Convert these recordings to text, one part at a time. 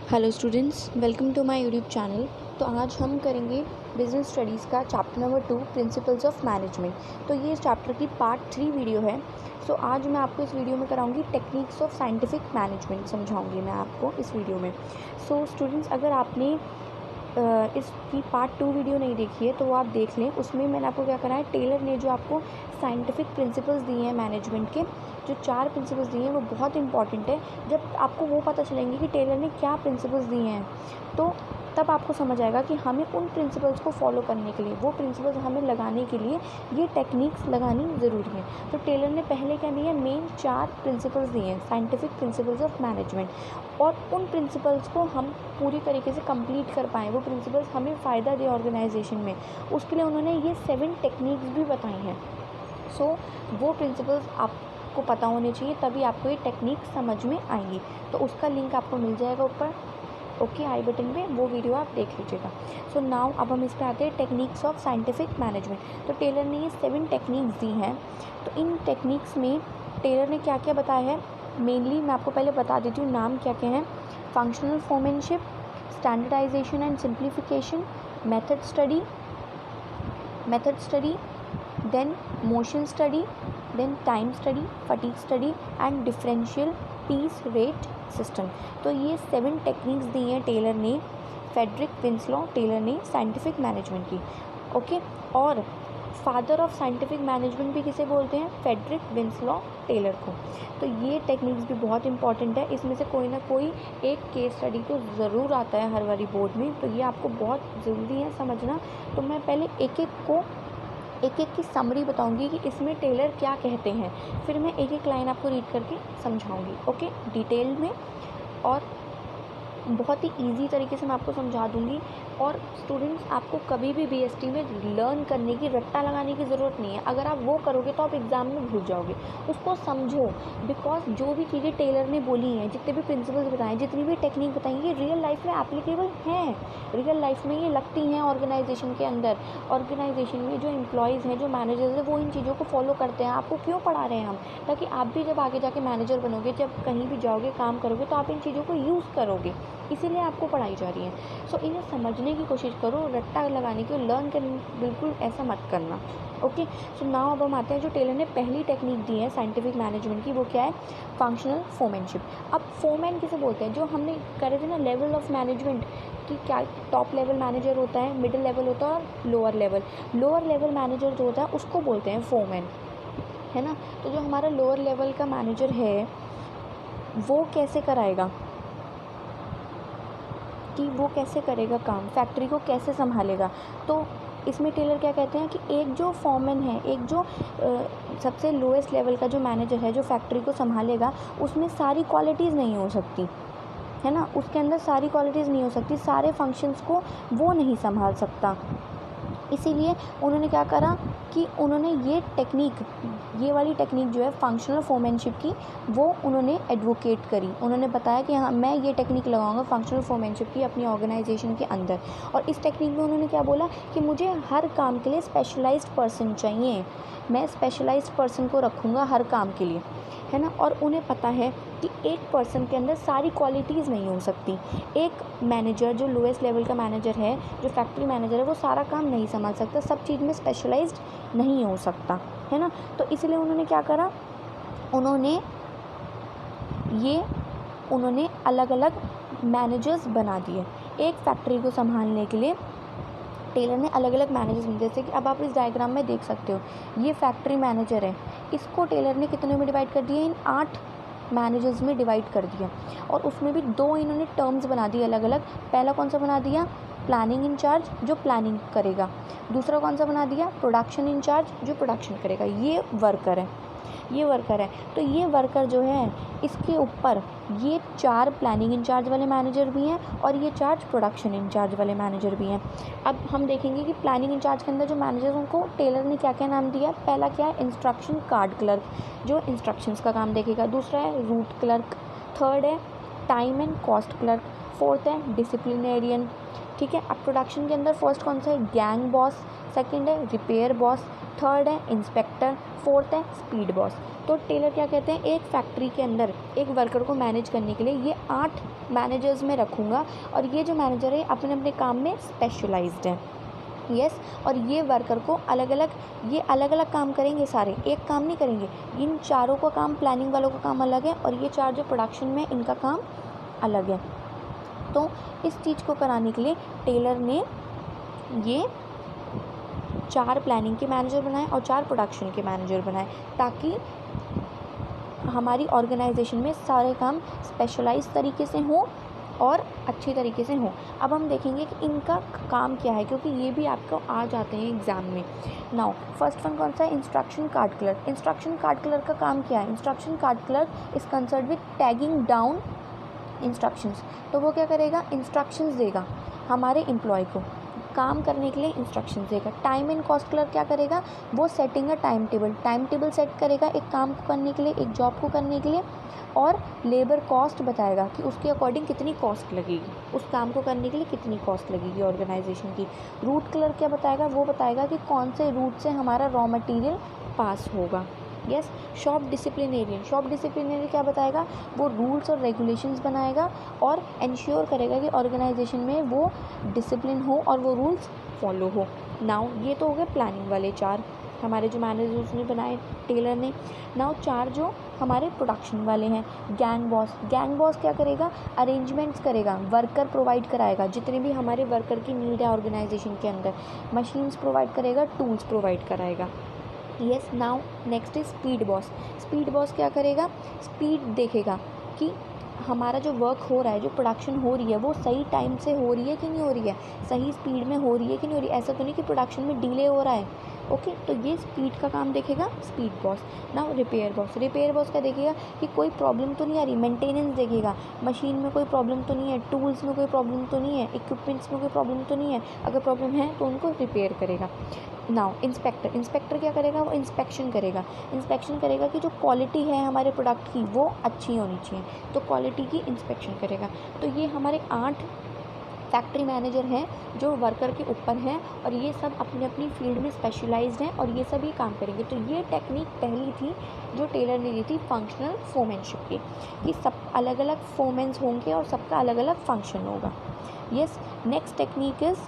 Hello students, welcome to my YouTube channel. तो आज हम करेंगे बिजनेस स्टडीज़ का chapter number 2 principles of management. तो ये इस चैप्टर की पार्ट 3 वीडियो है। सो आज मैं आपको इस वीडियो में कराऊंगी टेक्निक्स ऑफ साइंटिफिक मैनेजमेंट, समझाऊंगी मैं आपको इस वीडियो में। सो स्टूडेंट्स, अगर आपने इसकी पार्ट 2 वीडियो नहीं देखी है तो वो आप देख लें। उसमें मैंने आपको क्या करा है, टेलर ने जो आपको साइंटिफिक प्रिंसिपल्स दिए हैं मैनेजमेंट के, जो 4 प्रिंसिपल्स दिए हैं वो बहुत इंपॉर्टेंट है। जब आपको वो पता चलेंगे कि टेलर ने क्या प्रिंसिपल्स दिए हैं तो तब आपको समझ आएगा कि हमें उन प्रिंसिपल्स को फॉलो करने के लिए, वो प्रिंसिपल्स हमें लगाने के लिए ये टेक्निक्स लगानी ज़रूरी है। तो टेलर ने पहले क्या दिया, मेन 4 प्रिंसिपल्स दिए हैं, साइंटिफिक प्रिंसिपल्स ऑफ मैनेजमेंट। और उन प्रिंसिपल्स को हम पूरी तरीके से कंप्लीट कर पाएँ, वो प्रिंसिपल्स हमें फ़ायदा दे ऑर्गेनाइजेशन में, उसके लिए उन्होंने ये 7 टेक्निक्स भी बताई हैं। सो वो प्रिंसिपल्स आपको पता होने चाहिए, तभी आपको ये टेक्निक समझ में आएंगी। तो उसका लिंक आपको मिल जाएगा ऊपर, ओके, आई बटन पे, वो वीडियो आप देख लीजिएगा। सो नाउ अब हम इस पे आते हैं, टेक्निक्स ऑफ साइंटिफिक मैनेजमेंट। तो टेलर ने ये 7 टेक्निक्स दी हैं। तो इन टेक्निक्स में टेलर ने क्या क्या बताया है, मेनली मैं आपको पहले बता देती हूँ नाम क्या क्या हैं। Functional foremanship, standardisation and simplification, method study, then motion study, then time study, fatigue study and differential piece rate system। तो ये 7 टेक्निक्स दी हैं टेलर ने, फेडरिक विंसलॉ टेलर ने साइंटिफिक मैनेजमेंट की, ओके। और फादर ऑफ साइंटिफिक मैनेजमेंट भी किसे बोलते हैं, फेडरिक विंसलॉ टेलर को। तो ये टेक्निक्स भी बहुत इंपॉर्टेंट है, इसमें से कोई ना कोई एक केस स्टडी तो ज़रूर आता है हर बारी बोर्ड में, तो ये आपको बहुत ज़रूरी है समझना। तो मैं पहले एक एक की समरी बताऊंगी कि इसमें टेलर क्या कहते हैं, फिर मैं एक लाइन आपको रीड करके समझाऊंगी, ओके, डिटेल में। और बहुत ही इजी तरीके से मैं आपको समझा दूंगी। और स्टूडेंट्स, आपको कभी भी बीएसटी में लर्न करने की, रट्टा लगाने की ज़रूरत नहीं है। अगर आप वो करोगे तो आप एग्ज़ाम में भूल जाओगे। उसको समझो, बिकॉज जो भी चीज़ें टेलर ने बोली हैं, जितने भी प्रिंसिपल्स बताए, जितनी भी टेक्निक बताई, ये रियल लाइफ में एप्लीकेबल हैं। रियल लाइफ में ये लगती हैं ऑर्गेनाइजेशन के अंदर। ऑर्गेनाइजेशन में जो एम्प्लॉयज़ हैं, जो मैनेजर्स हैं, वो इन चीज़ों को फॉलो करते हैं। आपको क्यों पढ़ा रहे हैं हम, ताकि आप भी जब आगे जाके मैनेजर बनोगे, जब कहीं भी जाओगे, काम करोगे, तो आप इन चीज़ों को यूज़ करोगे, इसीलिए आपको पढ़ाई जा रही है। सो इन्हें समझने की कोशिश करो, रट्टा लगाने की, लर्न करने बिल्कुल ऐसा मत करना, ओके। सो नाउ अब हम आते हैं, जो टेलर ने पहली टेक्निक दी है साइंटिफिक मैनेजमेंट की, वो क्या है, फंक्शनल फोमेनशिप। अब फोमैन किसे बोलते हैं, जो हमने करे थे ना लेवल ऑफ मैनेजमेंट कि क्या टॉप लेवल मैनेजर होता है, मिडिल लेवल होता है और लोअर लेवल मैनेजर जो होता है उसको बोलते हैं फोमैन, है ना। तो जो हमारा लोअर लेवल का मैनेजर है वो कैसे कराएगा, कि वो कैसे करेगा काम, फैक्ट्री को कैसे संभालेगा। तो इसमें टेलर क्या कहते हैं कि एक जो फॉरमैन है, एक जो सबसे लोएस्ट लेवल का जो मैनेजर है, जो फैक्ट्री को संभालेगा, उसमें सारी क्वालिटीज़ नहीं हो सकती, है ना, उसके अंदर सारी क्वालिटीज़ नहीं हो सकती, सारे फंक्शंस को वो नहीं संभाल सकता। इसीलिए उन्होंने क्या करा कि उन्होंने ये वाली टेक्निक जो है फंक्शनल फोमेनशिप की, वो उन्होंने एडवोकेट करी। उन्होंने बताया कि हाँ, मैं ये टेक्निक लगाऊंगा फंक्शनल फोमेनशिप की अपनी ऑर्गेनाइजेशन के अंदर। और इस टेक्निक में उन्होंने क्या बोला कि मुझे हर काम के लिए स्पेशलाइज्ड पर्सन चाहिए, मैं स्पेशलाइज्ड पर्सन को रखूँगा हर काम के लिए, है ना। और उन्हें पता है कि एक पर्सन के अंदर सारी क्वालिटीज़ नहीं हो सकती। एक मैनेजर जो लोएस्ट लेवल का मैनेजर है, जो फैक्ट्री मैनेजर है, वो सारा काम नहीं संभाल सकता, सब चीज़ में स्पेशलाइज्ड नहीं हो सकता, है ना। तो इसलिए उन्होंने क्या करा, उन्होंने अलग अलग मैनेजर्स बना दिए एक फैक्ट्री को संभालने के लिए। टेलर ने अलग अलग मैनेजर्स, जैसे कि अब आप इस डायग्राम में देख सकते हो, ये फैक्ट्री मैनेजर है, इसको टेलर ने कितने में डिवाइड कर दिया, इन 8 मैनेजर्स में डिवाइड कर दिया। और उसमें भी 2 इन्होंने टर्म्स बना दिए अलग अलग। पहला कौन सा बना दिया, प्लानिंग इंचार्ज, जो प्लानिंग करेगा। दूसरा कौन सा बना दिया, प्रोडक्शन इंचार्ज, जो प्रोडक्शन करेगा। ये वर्कर है। तो ये वर्कर जो है, इसके ऊपर ये 4 प्लानिंग इंचार्ज वाले मैनेजर भी हैं और ये 4 प्रोडक्शन इंचार्ज वाले मैनेजर भी हैं। अब हम देखेंगे कि प्लानिंग इंचार्ज के अंदर जो मैनेजर, उनको टेलर ने क्या क्या नाम दिया। पहला क्या है, इंस्ट्रक्शन कार्ड क्लर्क, जो इंस्ट्रक्शंस का काम देखेगा। दूसरा है रूट क्लर्क। थर्ड है time and cost clerk. Fourth है डिसिप्लिनेरियन, ठीक है। अब प्रोडक्शन के अंदर फर्स्ट कौन सा है, गैंग बॉस। सेकंड है रिपेयर बॉस। थर्ड है इंस्पेक्टर, फोर्थ है स्पीड बॉस। तो टेलर क्या कहते हैं, एक फैक्ट्री के अंदर एक वर्कर को मैनेज करने के लिए ये 8 मैनेजर्स में रखूँगा और ये जो मैनेजर है अपने अपने काम में स्पेशलाइज्ड है। यस, और ये वर्कर को अलग अलग काम करेंगे, सारे एक काम नहीं करेंगे। इन चारों का काम, प्लानिंग वालों का काम अलग है और ये 4 जो प्रोडक्शन में इनका काम अलग है। तो इस चीज़ को कराने के लिए टेलर ने ये 4 प्लानिंग के मैनेजर बनाए और 4 प्रोडक्शन के मैनेजर बनाए, ताकि हमारी ऑर्गेनाइजेशन में सारे काम स्पेशलाइज तरीके से हों और अच्छे तरीके से हों। अब हम देखेंगे कि इनका काम क्या है, क्योंकि ये भी आपको आ जाते हैं एग्ज़ाम में। नाउ फर्स्ट वन कौन सा है, instruction card clerk. Instruction card clerk का काम क्या है, instruction card clerk is concern with tagging down instructions. तो वो क्या करेगा, इंस्ट्रक्शंस देगा हमारे एम्प्लॉय को काम करने के लिए, इंस्ट्रक्शंस देगा। टाइम एंड कॉस्ट क्लर्क क्या करेगा, वो setting a time table set करेगा एक काम को करने के लिए, एक जॉब को करने के लिए, और लेबर कॉस्ट बताएगा कि उसके अकॉर्डिंग कितनी कॉस्ट लगेगी, उस काम को करने के लिए कितनी कॉस्ट लगेगी ऑर्गेनाइजेशन की। रूट क्लर्क क्या बताएगा, वो बताएगा कि कौन से रूट से हमारा रॉ मटेरियल पास होगा। यस, शॉप डिसिप्लिनेरियन क्या बताएगा, वो रूल्स और रेगुलेशंस बनाएगा और इंश्योर करेगा कि ऑर्गेनाइजेशन में वो डिसिप्लिन हो और वो रूल्स फॉलो हो। नाउ ये तो हो गए प्लानिंग वाले 4 हमारे जो मैनेजर्स ने बनाए टेलर ने। नाउ 4 जो हमारे प्रोडक्शन वाले हैं, गैंग बॉस क्या करेगा, अरेंजमेंट्स करेगा, वर्कर प्रोवाइड कराएगा, जितने भी हमारे वर्कर की नीड है ऑर्गेनाइजेशन के अंदर, मशीन्स प्रोवाइड करेगा, टूल्स प्रोवाइड कराएगा। Yes, now next is speed boss क्या करेगा, स्पीड देखेगा कि हमारा जो वर्क हो रहा है, जो प्रोडक्शन हो रही है, वो सही टाइम से हो रही है कि नहीं हो रही है, सही स्पीड में हो रही है कि नहीं हो रही है, ऐसा तो नहीं कि प्रोडक्शन में डिले हो रहा है। ओके, तो ये स्पीड का काम देखेगा speed boss. Now repair boss क्या देखेगा कि कोई प्रॉब्लम तो नहीं आ रही, मेंटेनेंस देखेगा, मशीन में कोई प्रॉब्लम तो नहीं है, टूल्स में कोई प्रॉब्लम तो नहीं है, इक्विपमेंट्स में कोई प्रॉब्लम तो नहीं है, अगर प्रॉब्लम है तो उनको रिपेयर करेगा। नाउ इंस्पेक्टर क्या करेगा, वो इंस्पेक्शन करेगा कि जो क्वालिटी है हमारे प्रोडक्ट की वो अच्छी होनी चाहिए, तो क्वालिटी की इंस्पेक्शन करेगा। तो ये हमारे 8 फैक्ट्री मैनेजर हैं जो वर्कर के ऊपर हैं और ये सब अपनी अपनी फील्ड में स्पेशलाइज्ड हैं और ये सब ही काम करेंगे। तो ये टेक्निक पहली थी जो टेलर ने दी थी फंक्शनल फोमेनशिप की, कि सब अलग अलग फोमेंस होंगे और सबका अलग अलग फंक्शन होगा। Yes, next technique is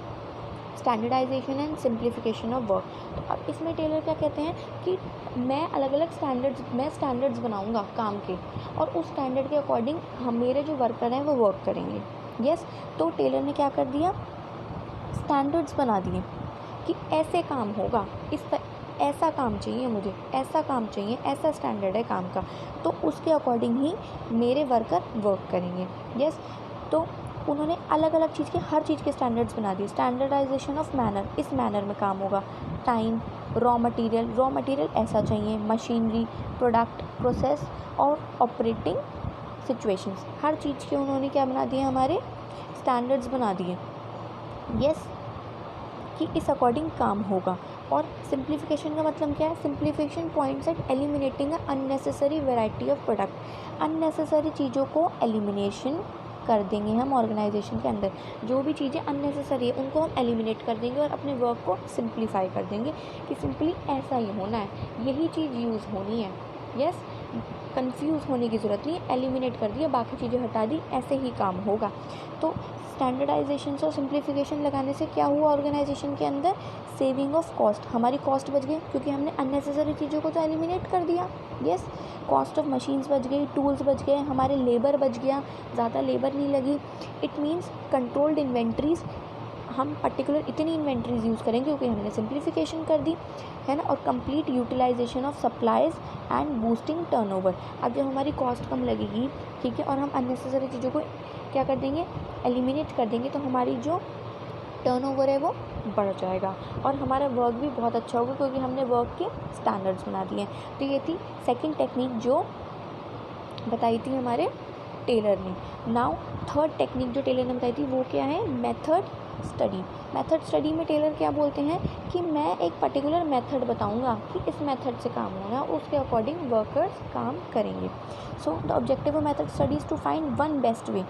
standardisation and simplification of work. तो अब इसमें टेलर क्या कहते हैं कि मैं अलग अलग स्टैंडर्ड्स बनाऊंगा काम के और उस स्टैंडर्ड के अकॉर्डिंग हम मेरे जो वर्कर हैं वो वर्क करेंगे। यस, तो टेलर ने क्या कर दिया, स्टैंडर्ड्स बना दिए कि ऐसे काम होगा, ऐसा काम चाहिए मुझे, ऐसा काम चाहिए, ऐसा स्टैंडर्ड है काम का, तो उसके अकॉर्डिंग ही मेरे वर्कर वर्क करेंगे। यस, तो उन्होंने अलग अलग चीज़ के, हर चीज़ के स्टैंडर्ड्स बना दिए। स्टैंडर्डाइजेशन ऑफ मैनर, इस मैनर में काम होगा। टाइम, रॉ मटेरियल ऐसा चाहिए, मशीनरी, प्रोडक्ट, प्रोसेस और ऑपरेटिंग सिचुएशंस, हर चीज़ के उन्होंने क्या बना दिए, हमारे स्टैंडर्ड्स बना दिए। यस, कि इस अकॉर्डिंग काम होगा। और सिंप्लीफिकेशन का मतलब क्या है, simplification points at eliminating unnecessary variety of product. Unnecessary चीज़ों को एलिमिनेशन कर देंगे हम ऑर्गेनाइजेशन के अंदर, जो भी चीज़ें अननेसेसरी है उनको हम एलिमिनेट कर देंगे और अपने वर्क को सिंप्लीफाई कर देंगे कि सिंपली ऐसा ही होना है, यही चीज़ यूज़ होनी है। यस, कंफ्यूज होने की ज़रूरत नहीं, एलिमिनेट कर दिया, बाकी चीज़ें हटा दी, ऐसे ही काम होगा। तो स्टैंडर्डाइजेशन और सिंप्लीफिकेशन लगाने से क्या हुआ ऑर्गेनाइजेशन के अंदर, सेविंग ऑफ कॉस्ट, हमारी कॉस्ट बच गई क्योंकि हमने अननेसेसरी चीज़ों को तो एलिमिनेट कर दिया। यस, कॉस्ट ऑफ मशीन्स बच गई, टूल्स बच गए, हमारे लेबर बच गया, ज़्यादा लेबर नहीं लगी। इट मीन्स कंट्रोल्ड इन्वेंट्रीज, हम पर्टिकुलर इतनी इन्वेंट्रीज यूज़ करेंगे क्योंकि हमने सिंप्लीफिकेशन कर दी है ना। और complete utilisation of supplies and boosting turnover. अब जब हमारी कॉस्ट कम लगेगी, ठीक है, और हम अननेसेसरी चीज़ों को क्या कर देंगे, एलिमिनेट कर देंगे, तो हमारी जो टर्नओवर है वो बढ़ जाएगा और हमारा वर्क भी बहुत अच्छा होगा क्योंकि हमने वर्क के स्टैंडर्ड्स बना दिए हैं। तो ये थी सेकंड टेक्निक जो बताई थी हमारे टेलर ने। नाउ थर्ड टेक्निक जो टेलर ने बताई थी वो क्या है, मेथड स्टडी में टेलर क्या बोलते हैं कि मैं एक पर्टिकुलर मेथड बताऊंगा कि इस मेथड से काम होना है, उसके अकॉर्डिंग वर्कर्स काम करेंगे। So the objective of method study is to find one best way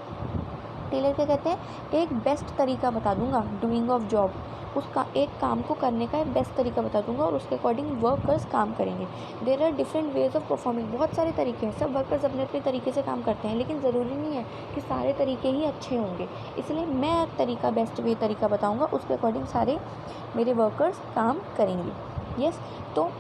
Taylor क्या कहते हैं, एक बेस्ट तरीका बता दूंगा डूइंग ऑफ जॉब, उसका एक काम को करने का एक बेस्ट तरीका बता दूंगा और उसके अकॉर्डिंग वर्कर्स काम करेंगे। There are different ways of performing, बहुत सारे तरीके हैं, सब वर्कर्स अपने अपने तरीके से काम करते हैं, लेकिन ज़रूरी नहीं है कि सारे तरीके ही अच्छे होंगे, इसलिए मैं तरीका बेस्ट वे तरीका बताऊँगा, उसके अकॉर्डिंग सारे मेरे वर्कर्स काम करेंगे। यस, तो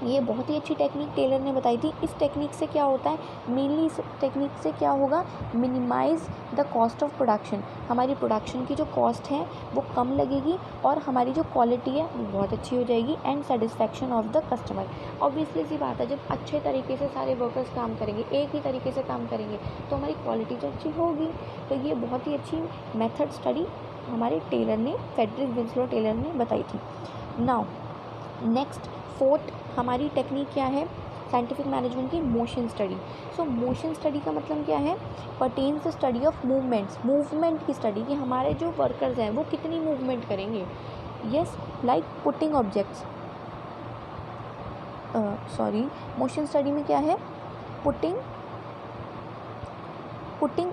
ये बहुत ही अच्छी टेक्निक टेलर ने बताई थी। इस टेक्निक से क्या होता है, मेनली इस टेक्निक से क्या होगा, minimise the cost of production, हमारी प्रोडक्शन की जो कॉस्ट है वो कम लगेगी और हमारी जो क्वालिटी है वो बहुत अच्छी हो जाएगी, and satisfaction of the customer. Obviously सी बात है, जब अच्छे तरीके से सारे वर्कर्स काम करेंगे, एक ही तरीके से काम करेंगे, तो हमारी क्वालिटी तो अच्छी होगी। तो ये बहुत ही अच्छी मेथड स्टडी हमारे टेलर ने, फ्रेडरिक विंसलो टेलर ने बताई थी। नाउ नेक्स्ट फोर्थ हमारी टेक्निक क्या है साइंटिफिक मैनेजमेंट की, मोशन स्टडी। सो मोशन स्टडी का मतलब क्या है, pertains the study of movements, movement की स्टडी, कि हमारे जो वर्कर्स हैं वो कितनी मूवमेंट करेंगे। Yes, like putting objects, motion study में क्या है, putting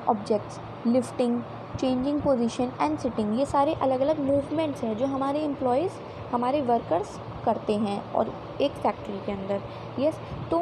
objects, lifting, changing position and sitting, ये सारे अलग अलग मूवमेंट्स हैं जो हमारे एम्प्लॉयज़, हमारे वर्कर्स करते हैं और एक फैक्ट्री के अंदर। यस, तो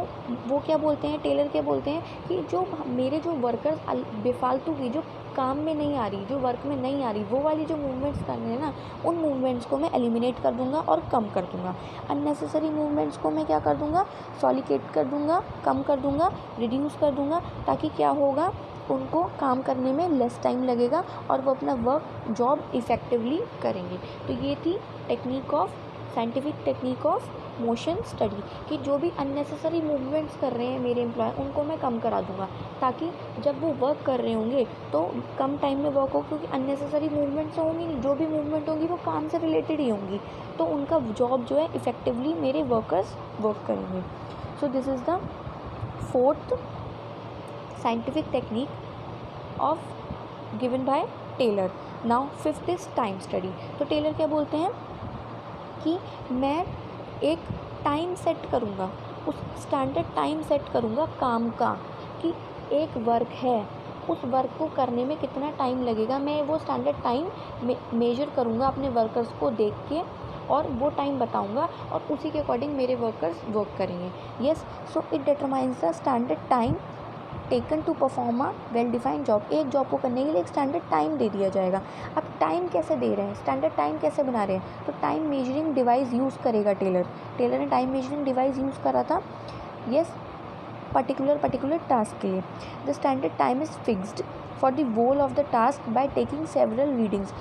वो क्या बोलते हैं, टेलर क्या बोलते हैं कि जो मेरे जो वर्कर्स बेफालतू की, जो काम में नहीं आ रही, जो वर्क में नहीं आ रही, वो वाली जो मूवमेंट्स कर रहे हैं ना, उन मूवमेंट्स को मैं एलिमिनेट कर दूंगा और कम कर दूंगा। अननेसेसरी मूवमेंट्स को मैं क्या कर दूंगा, सॉलिकेट कर दूंगा, कम कर दूंगा, रिड्यूस कर दूंगा, ताकि क्या होगा, उनको काम करने में लेस टाइम लगेगा और वो अपना वर्क जॉब इफ़ेक्टिवली करेंगे। तो ये थी technique of scientific technique of motion study, कि जो भी अननेसेसरी मूवमेंट्स कर रहे हैं मेरे एम्प्लॉय, उनको मैं कम करा दूंगा, ताकि जब वो वर्क कर रहे होंगे तो कम टाइम में वर्क हो, क्योंकि अननेसेसरी मूवमेंट्स होंगी नहीं, जो भी मूवमेंट होंगी वो काम से रिलेटेड ही होंगी, तो उनका जॉब जो है इफ़ेक्टिवली मेरे वर्कर्स वर्क करेंगे। So this is the fourth scientific technique of given by Taylor. Now fifth is time study. तो टेलर क्या बोलते हैं कि मैं एक टाइम सेट करूँगा, उस स्टैंडर्ड टाइम सेट करूँगा काम का, कि एक वर्क है, उस वर्क को करने में कितना टाइम लगेगा, मैं वो स्टैंडर्ड टाइम मेजर करूँगा अपने वर्कर्स को देख के, और वो टाइम बताऊँगा और उसी के अकॉर्डिंग मेरे वर्कर्स वर्क करेंगे। Yes, so it determines the standard time taken to perform a well defined job. एक जॉब को करने के लिए एक स्टैंडर्ड टाइम दे दिया जाएगा। अब टाइम कैसे दे रहे हैं, स्टैंडर्ड टाइम कैसे बना रहे हैं, तो टाइम मेजरिंग डिवाइस यूज़ करेगा टेलर ने टाइम मेजरिंग डिवाइस यूज़ करा था। यस, पर्टिकुलर टास्क के लिए the standard time is fixed for the whole of the task by taking several readings.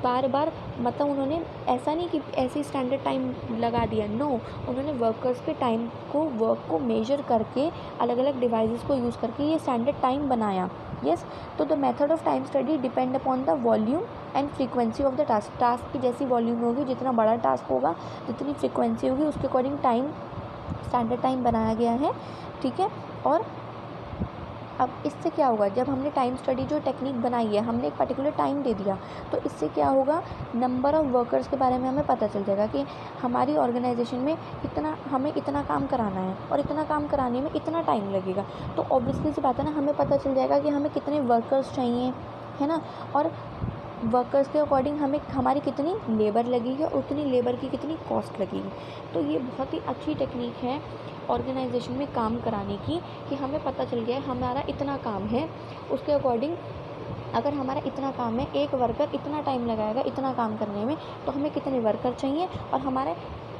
बार बार मतलब उन्होंने ऐसा नहीं कि ऐसे स्टैंडर्ड टाइम लगा दिया, नो, उन्होंने वर्कर्स के टाइम को, वर्क को मेजर करके अलग अलग डिवाइसेस को यूज़ करके ये स्टैंडर्ड टाइम बनाया। यस, तो the method of time study depend upon the volume and frequency of the task की जैसी वॉल्यूम होगी, जितना बड़ा टास्क होगा, जितनी फ्रीक्वेंसी होगी, उसके अकॉर्डिंग टाइम, स्टैंडर्ड टाइम बनाया गया है। ठीक है, और अब इससे क्या होगा, जब हमने टाइम स्टडी जो टेक्निक बनाई है, हमने एक पर्टिकुलर टाइम दे दिया, तो इससे क्या होगा, नंबर ऑफ़ वर्कर्स के बारे में हमें पता चल जाएगा कि हमारी ऑर्गेनाइजेशन में हमें इतना काम कराना है और इतना काम कराने में इतना टाइम लगेगा। तो ऑब्वियसली सी बात है ना, हमें पता चल जाएगा कि हमें कितने वर्कर्स चाहिए, है ना, और वर्कर्स के अकॉर्डिंग हमें हमारी कितनी लेबर लगेगी और उतनी लेबर की कितनी कॉस्ट लगेगी। तो ये बहुत ही अच्छी टेक्निक है ऑर्गेनाइजेशन में काम कराने की, कि हमें पता चल गया है हमारा इतना काम है, उसके अकॉर्डिंग अगर हमारा इतना काम है, एक वर्कर इतना टाइम लगाएगा इतना काम करने में, तो हमें कितने वर्कर चाहिए और हमारे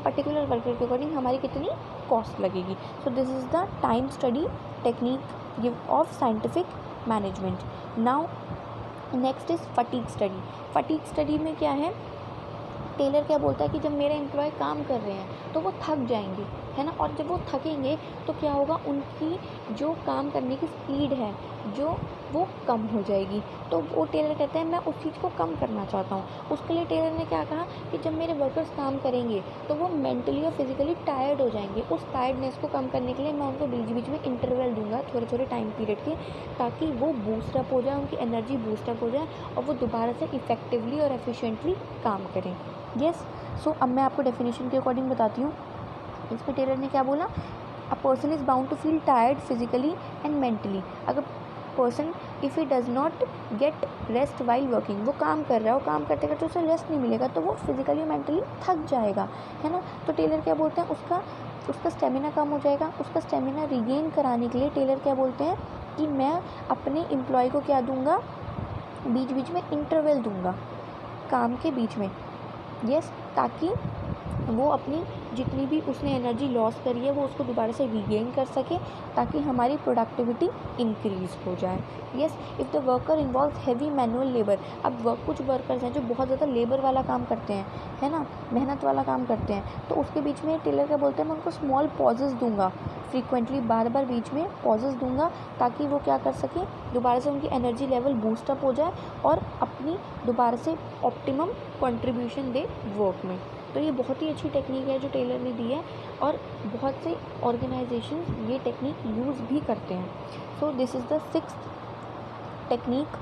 पर्टिकुलर वर्कर के अकॉर्डिंग हमारी कितनी कॉस्ट लगेगी। सो this is the time study technique of scientific management. Now next is fatigue study. Fatigue study में क्या है, टेलर क्या बोलता है कि जब मेरे एम्प्लॉय काम कर रहे हैं तो वो थक जाएंगे, है ना, और जब वो थकेंगे तो क्या होगा, उनकी जो काम करने की स्पीड है जो वो कम हो जाएगी। तो वो टेलर कहते हैं मैं उस चीज़ को कम करना चाहता हूँ। उसके लिए टेलर ने क्या कहा कि जब मेरे वर्कर्स काम करेंगे तो वो मेंटली और फिजिकली टायर्ड हो जाएंगे। उस टायर्डनेस को कम करने के लिए मैं उनको बीच में इंटरवल दूंगा, थोड़े टाइम पीरियड के, ताकि वो बूस्टअप हो जाए, उनकी एनर्जी बूस्टअप हो जाए और वो दोबारा से इफ़ेक्टिवली और एफिशिएंटली काम करें। यस, सो अब मैं आपको डेफिनेशन के अकॉर्डिंग बताती हूँ। इसमें टेलर ने क्या बोला, a person is bound to feel tired physically and mentally. अगर person if he does not get rest while working, वो काम कर रहा है और काम करते करते उसे रेस्ट नहीं मिलेगा तो वो फिजिकली मेंटली थक जाएगा, है ना। तो टेलर क्या बोलते हैं, उसका स्टेमिना कम हो जाएगा। उसका स्टेमिना रिगेन कराने के लिए टेलर क्या बोलते हैं कि मैं अपने एम्प्लॉय को क्या दूंगा, बीच बीच में इंटरवल दूंगा काम के बीच में, यस, ताकि वो अपनी जितनी भी उसने एनर्जी लॉस करी है वो उसको दोबारा से रिगेन कर सके, ताकि हमारी प्रोडक्टिविटी इंक्रीज़ हो जाए। Yes, if the worker involve heavy manual labour, अब कुछ वर्कर्स हैं जो बहुत ज़्यादा लेबर वाला काम करते हैं, है ना, मेहनत वाला काम करते हैं, तो उसके बीच में टेलर क्या बोलते हैं, मैं उनको स्मॉल पॉजेज़ दूंगा, फ्रीक्वेंटली बार बार बीच में पॉजेज़ दूंगा, ताकि वो क्या कर सकें, दोबारा से उनकी एनर्जी लेवल बूस्टअप हो जाए और अपनी दोबारा से ऑप्टिमम कंट्रीब्यूशन दे वर्क में। तो ये बहुत ही अच्छी टेक्निक है जो टेलर ने दी है और बहुत से ऑर्गेनाइजेशन ये टेक्निक यूज़ भी करते हैं। सो this is the 6th technique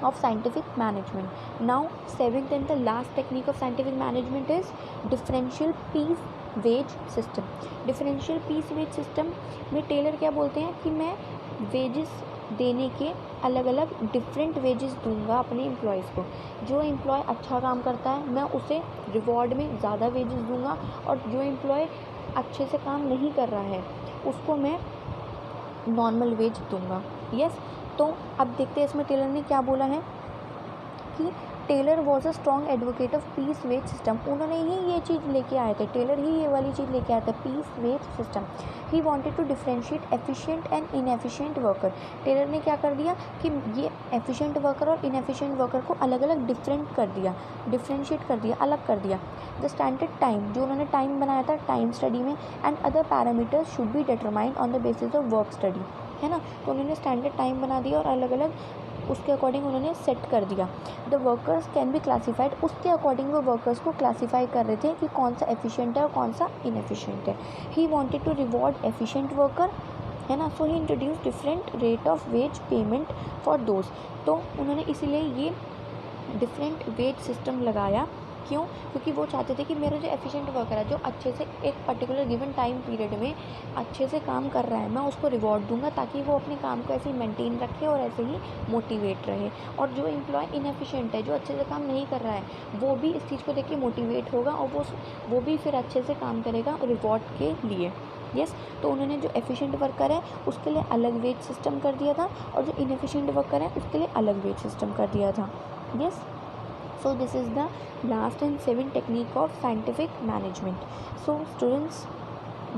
of scientific management. Now 7th and the last technique of scientific management is differential piece wage system. differential piece wage system में टेलर क्या बोलते हैं कि मैं वेजेस देने के अलग अलग डिफरेंट वेजेस दूंगा अपने एम्प्लॉयज़ को। जो एम्प्लॉय अच्छा काम करता है मैं उसे रिवॉर्ड में ज़्यादा वेजेस दूंगा, और जो एम्प्लॉय अच्छे से काम नहीं कर रहा है उसको मैं नॉर्मल वेज दूंगा। यस, तो अब देखते हैं इसमें टेलर ने क्या बोला है कि Taylor was a strong advocate of piece wage system. उन्होंने ही ये चीज़ लेके आए थे, टेलर ही ये वाली चीज़ लेके आया था, piece wage system. He wanted to differentiate efficient and inefficient worker. Taylor ने क्या कर दिया कि ये एफिशिएंट वर्कर और इनएफिशिएंट वर्कर को अलग अलग डिफरेंशिएट कर दिया, अलग कर दिया। द स्टैंडर्ड टाइम, जो उन्होंने टाइम बनाया था टाइम स्टडी में, and other parameters should be determined on the basis of work study, है ना। तो उन्होंने स्टैंडर्ड टाइम बना दिया और अलग अलग उसके अकॉर्डिंग उन्होंने सेट कर दिया। The workers can be classified, उसके अकॉर्डिंग वो वर्कर्स को क्लासीफाई कर रहे थे कि कौन सा एफिशिएंट है और कौन सा इनएफिशिएंट है। He wanted to reward efficient worker, है ना, so he introduce different rate of wage payment for those. तो उन्होंने इसीलिए ये डिफरेंट वेज सिस्टम लगाया। क्यों? क्योंकि वो चाहते थे कि मेरा जो एफिशिएंट वर्कर है, जो अच्छे से एक पर्टिकुलर गिवन टाइम पीरियड में अच्छे से काम कर रहा है, मैं उसको रिवॉर्ड दूंगा ताकि वो अपने काम को ऐसे ही मेंटेन रखे और ऐसे ही मोटिवेट रहे। और जो एम्प्लॉय इनएफिशिएंट है, जो अच्छे से काम नहीं कर रहा है, वो भी इस चीज़ को देख के मोटिवेट होगा और वो भी फिर अच्छे से काम करेगा रिवॉर्ड के लिए। यस, तो उन्होंने जो एफिशिएंट वर्कर है उसके लिए अलग वेज सिस्टम कर दिया था और जो इनएफिशिएंट वर्कर है उसके लिए अलग वेज सिस्टम कर दिया था। Yes, so this is the last and 7th technique of scientific management. So students,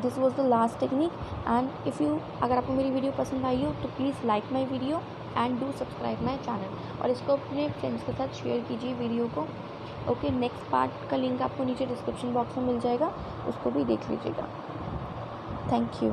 this was the last technique, and if you अगर आपको मेरी वीडियो पसंद आई हो तो please like my video and do subscribe my channel, और इसको अपने friends के साथ शेयर कीजिए वीडियो को। ओके, नेक्स्ट पार्ट का लिंक आपको नीचे डिस्क्रिप्शन बॉक्स में मिल जाएगा, उसको भी देख लीजिएगा। Thank you.